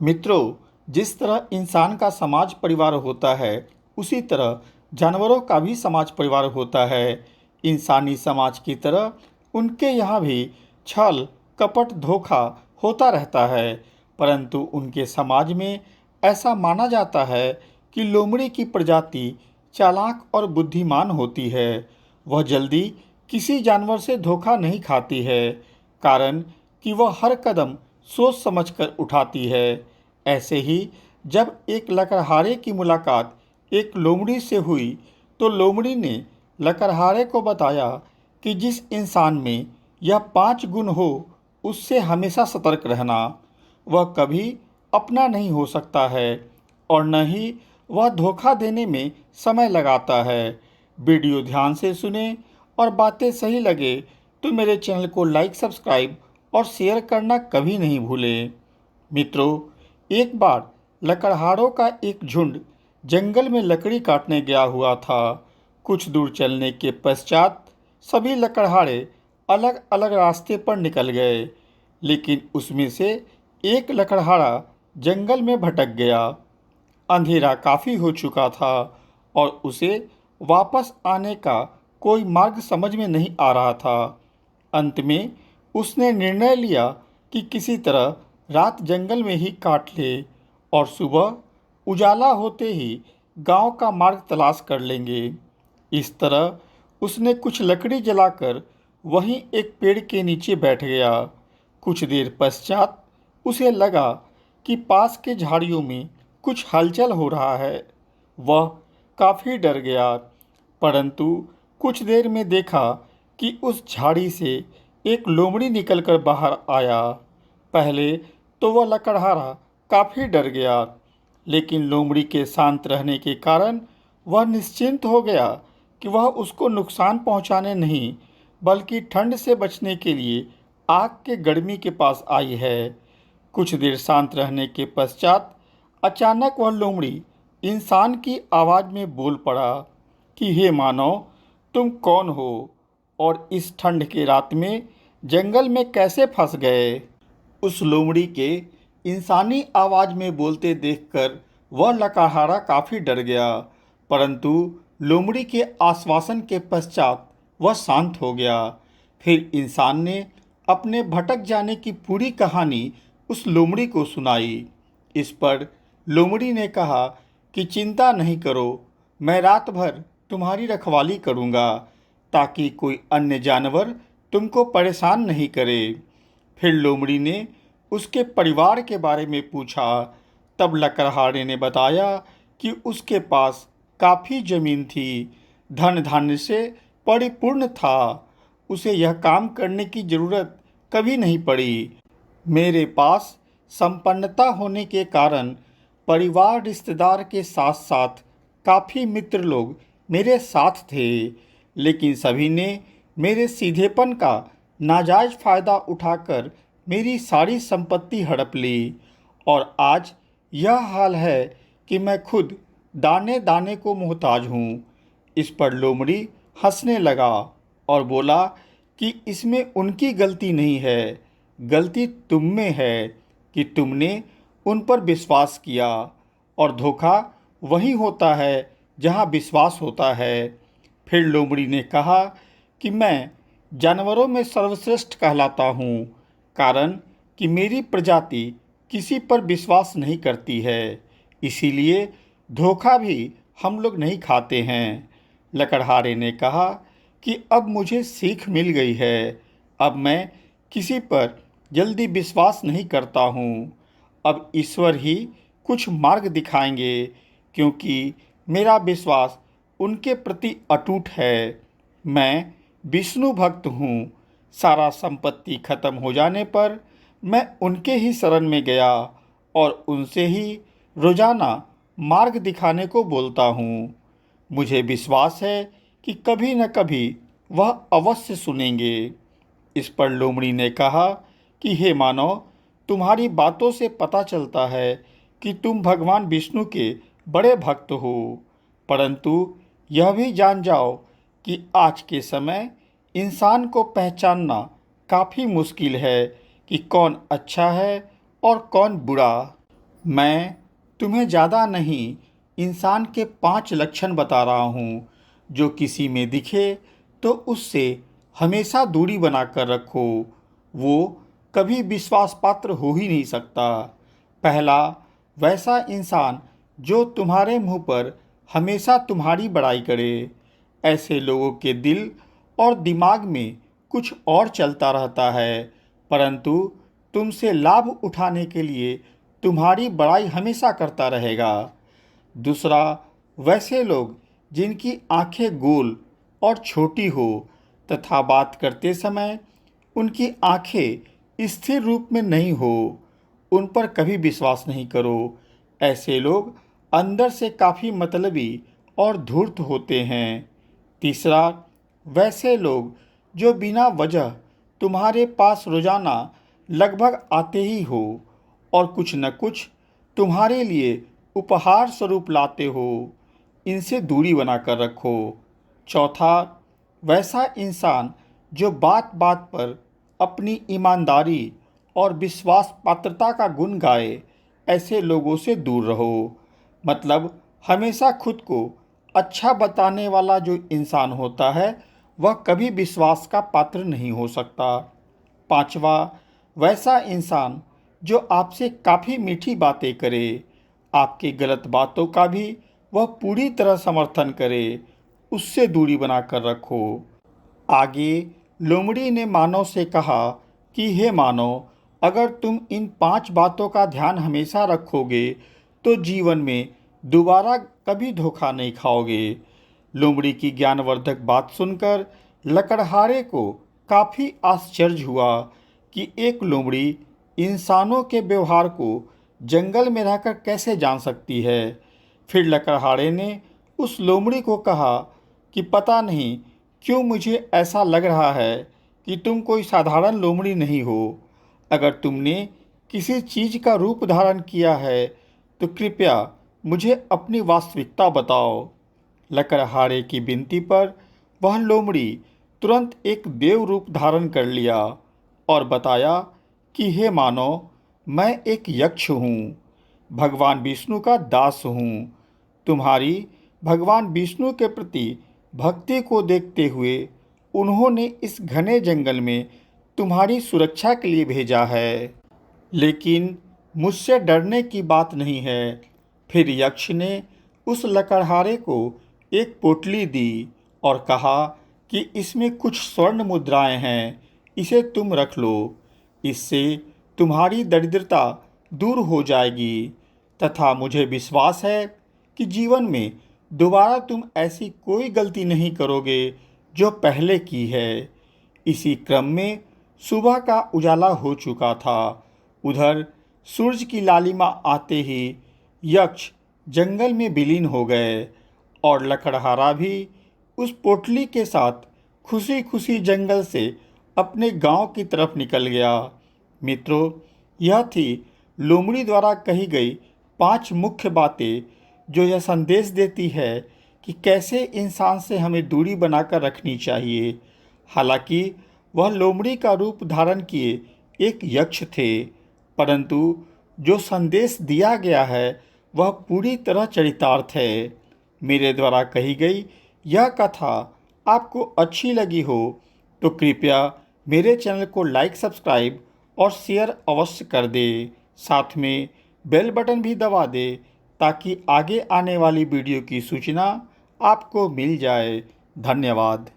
मित्रों, जिस तरह इंसान का समाज परिवार होता है, उसी तरह जानवरों का भी समाज परिवार होता है। इंसानी समाज की तरह उनके यहाँ भी छल, कपट, धोखा होता रहता है, परंतु उनके समाज में ऐसा माना जाता है कि लोमड़ी की प्रजाति चालाक और बुद्धिमान होती है। वह जल्दी किसी जानवर से धोखा नहीं खाती है, कारण कि वह हर कदम सोच समझकर उठाती है। ऐसे ही जब एक लकड़हारे की मुलाकात एक लोमड़ी से हुई, तो लोमड़ी ने लकड़हारे को बताया कि जिस इंसान में यह 5 गुण हो, उससे हमेशा सतर्क रहना। वह कभी अपना नहीं हो सकता है और न ही वह धोखा देने में समय लगाता है। वीडियो ध्यान से सुने और बातें सही लगे तो मेरे चैनल को लाइक, सब्सक्राइब और शेयर करना कभी नहीं भूलें। मित्रों, एक बार लकड़हारों का एक झुंड जंगल में लकड़ी काटने गया हुआ था। कुछ दूर चलने के पश्चात सभी लकड़हारे अलग अलग रास्ते पर निकल गए, लेकिन उसमें से एक लकड़हारा जंगल में भटक गया। अंधेरा काफ़ी हो चुका था और उसे वापस आने का कोई मार्ग समझ में नहीं आ रहा था। अंत में उसने निर्णय लिया कि किसी तरह रात जंगल में ही काट ले और सुबह उजाला होते ही गांव का मार्ग तलाश कर लेंगे। इस तरह उसने कुछ लकड़ी जलाकर वहीं एक पेड़ के नीचे बैठ गया। कुछ देर पश्चात उसे लगा कि पास के झाड़ियों में कुछ हलचल हो रहा है। वह काफ़ी डर गया, परंतु कुछ देर में देखा कि उस झाड़ी से एक लोमड़ी निकलकर बाहर आया। पहले तो वह लकड़हारा काफ़ी डर गया, लेकिन लोमड़ी के शांत रहने के कारण वह निश्चिंत हो गया कि वह उसको नुकसान पहुंचाने नहीं, बल्कि ठंड से बचने के लिए आग के गर्मी के पास आई है। कुछ देर शांत रहने के पश्चात अचानक वह लोमड़ी इंसान की आवाज़ में बोल पड़ा कि हे मानव, तुम कौन हो और इस ठंड के रात में जंगल में कैसे फंस गए। उस लोमड़ी के इंसानी आवाज़ में बोलते देखकर वह लकड़हारा काफ़ी डर गया, परंतु लोमड़ी के आश्वासन के पश्चात वह शांत हो गया। फिर इंसान ने अपने भटक जाने की पूरी कहानी उस लोमड़ी को सुनाई। इस पर लोमड़ी ने कहा कि चिंता नहीं करो, मैं रात भर तुम्हारी रखवाली करूँगा, ताकि कोई अन्य जानवर तुमको परेशान नहीं करे। फिर लोमड़ी ने उसके परिवार के बारे में पूछा। तब लकड़हारे ने बताया कि उसके पास काफ़ी जमीन थी, धन धान्य से परिपूर्ण था, उसे यह काम करने की ज़रूरत कभी नहीं पड़ी। मेरे पास संपन्नता होने के कारण परिवार, रिश्तेदार के साथ साथ काफ़ी मित्र लोग मेरे साथ थे, लेकिन सभी ने मेरे सीधेपन का नाजायज़ फ़ायदा उठाकर मेरी सारी संपत्ति हड़प ली और आज यह हाल है कि मैं खुद दाने दाने को मोहताज हूँ। इस पर लोमड़ी हंसने लगा और बोला कि इसमें उनकी गलती नहीं है, गलती तुम में है कि तुमने उन पर विश्वास किया, और धोखा वही होता है जहाँ विश्वास होता है। फिर लोमड़ी ने कहा कि मैं जानवरों में सर्वश्रेष्ठ कहलाता हूँ, कारण कि मेरी प्रजाति किसी पर विश्वास नहीं करती है, इसीलिए धोखा भी हम लोग नहीं खाते हैं। लकड़हारे ने कहा कि अब मुझे सीख मिल गई है, अब मैं किसी पर जल्दी विश्वास नहीं करता हूँ। अब ईश्वर ही कुछ मार्ग दिखाएंगे, क्योंकि मेरा विश्वास उनके प्रति अटूट है। मैं विष्णु भक्त हूँ। सारा संपत्ति खत्म हो जाने पर मैं उनके ही शरण में गया और उनसे ही रोजाना मार्ग दिखाने को बोलता हूँ। मुझे विश्वास है कि कभी न कभी वह अवश्य सुनेंगे। इस पर लोमड़ी ने कहा कि हे मानव, तुम्हारी बातों से पता चलता है कि तुम भगवान विष्णु के बड़े भक्त हो, परंतु यह भी जान जाओ कि आज के समय इंसान को पहचानना काफ़ी मुश्किल है कि कौन अच्छा है और कौन बुरा। मैं तुम्हें ज़्यादा नहीं, इंसान के 5 लक्षण बता रहा हूँ। जो किसी में दिखे तो उससे हमेशा दूरी बनाकर रखो। वो कभी विश्वास पात्र हो ही नहीं सकता। पहला, वैसा इंसान जो तुम्हारे मुंह पर हमेशा तुम्हारी बड़ाई करे। ऐसे लोगों के दिल और दिमाग में कुछ और चलता रहता है, परंतु तुमसे लाभ उठाने के लिए तुम्हारी बड़ाई हमेशा करता रहेगा। दूसरा, वैसे लोग जिनकी आंखें गोल और छोटी हो तथा बात करते समय उनकी आंखें स्थिर रूप में नहीं हो, उन पर कभी विश्वास नहीं करो। ऐसे लोग अंदर से काफ़ी मतलबी और धूर्त होते हैं। तीसरा, वैसे लोग जो बिना वजह तुम्हारे पास रोज़ाना लगभग आते ही हो और कुछ न कुछ तुम्हारे लिए उपहार स्वरूप लाते हो, इनसे दूरी बनाकर रखो। चौथा, वैसा इंसान जो बात बात पर अपनी ईमानदारी और विश्वास पात्रता का गुण गाए, ऐसे लोगों से दूर रहो। मतलब हमेशा खुद को अच्छा बताने वाला जो इंसान होता है वह कभी विश्वास का पात्र नहीं हो सकता। पांचवा, वैसा इंसान जो आपसे काफ़ी मीठी बातें करे, आपकी गलत बातों का भी वह पूरी तरह समर्थन करे, उससे दूरी बनाकर रखो। आगे लोमड़ी ने मानव से कहा कि हे मानव, अगर तुम इन 5 बातों का ध्यान हमेशा रखोगे तो जीवन में दोबारा कभी धोखा नहीं खाओगे। लोमड़ी की ज्ञानवर्धक बात सुनकर लकड़हारे को काफ़ी आश्चर्य हुआ कि एक लोमड़ी इंसानों के व्यवहार को जंगल में रहकर कैसे जान सकती है। फिर लकड़हारे ने उस लोमड़ी को कहा कि पता नहीं क्यों मुझे ऐसा लग रहा है कि तुम कोई साधारण लोमड़ी नहीं हो। अगर तुमने किसी चीज़ का रूप धारण किया है तो कृपया मुझे अपनी वास्तविकता बताओ। लकड़हारे की विनती पर वह लोमड़ी तुरंत एक देव रूप धारण कर लिया और बताया कि हे मानव, मैं एक यक्ष हूँ, भगवान विष्णु का दास हूँ। तुम्हारी भगवान विष्णु के प्रति भक्ति को देखते हुए उन्होंने इस घने जंगल में तुम्हारी सुरक्षा के लिए भेजा है, लेकिन मुझसे डरने की बात नहीं है। फिर यक्ष ने उस लकड़हारे को एक पोटली दी और कहा कि इसमें कुछ स्वर्ण मुद्राएं हैं, इसे तुम रख लो। इससे तुम्हारी दरिद्रता दूर हो जाएगी तथा मुझे विश्वास है कि जीवन में दोबारा तुम ऐसी कोई गलती नहीं करोगे जो पहले की है। इसी क्रम में सुबह का उजाला हो चुका था। उधर सूरज की लालिमा आते ही यक्ष जंगल में विलीन हो गए और लकड़हारा भी उस पोटली के साथ खुशी खुशी जंगल से अपने गांव की तरफ निकल गया। मित्रों, यह थी लोमड़ी द्वारा कही गई 5 मुख्य बातें जो यह संदेश देती है कि कैसे इंसान से हमें दूरी बनाकर रखनी चाहिए। हालांकि वह लोमड़ी का रूप धारण किए एक यक्ष थे, परंतु जो संदेश दिया गया है वह पूरी तरह चरितार्थ है। मेरे द्वारा कही गई यह कथा आपको अच्छी लगी हो तो कृपया मेरे चैनल को लाइक, सब्सक्राइब और शेयर अवश्य कर दे। साथ में बेल बटन भी दबा दे ताकि आगे आने वाली वीडियो की सूचना आपको मिल जाए। धन्यवाद।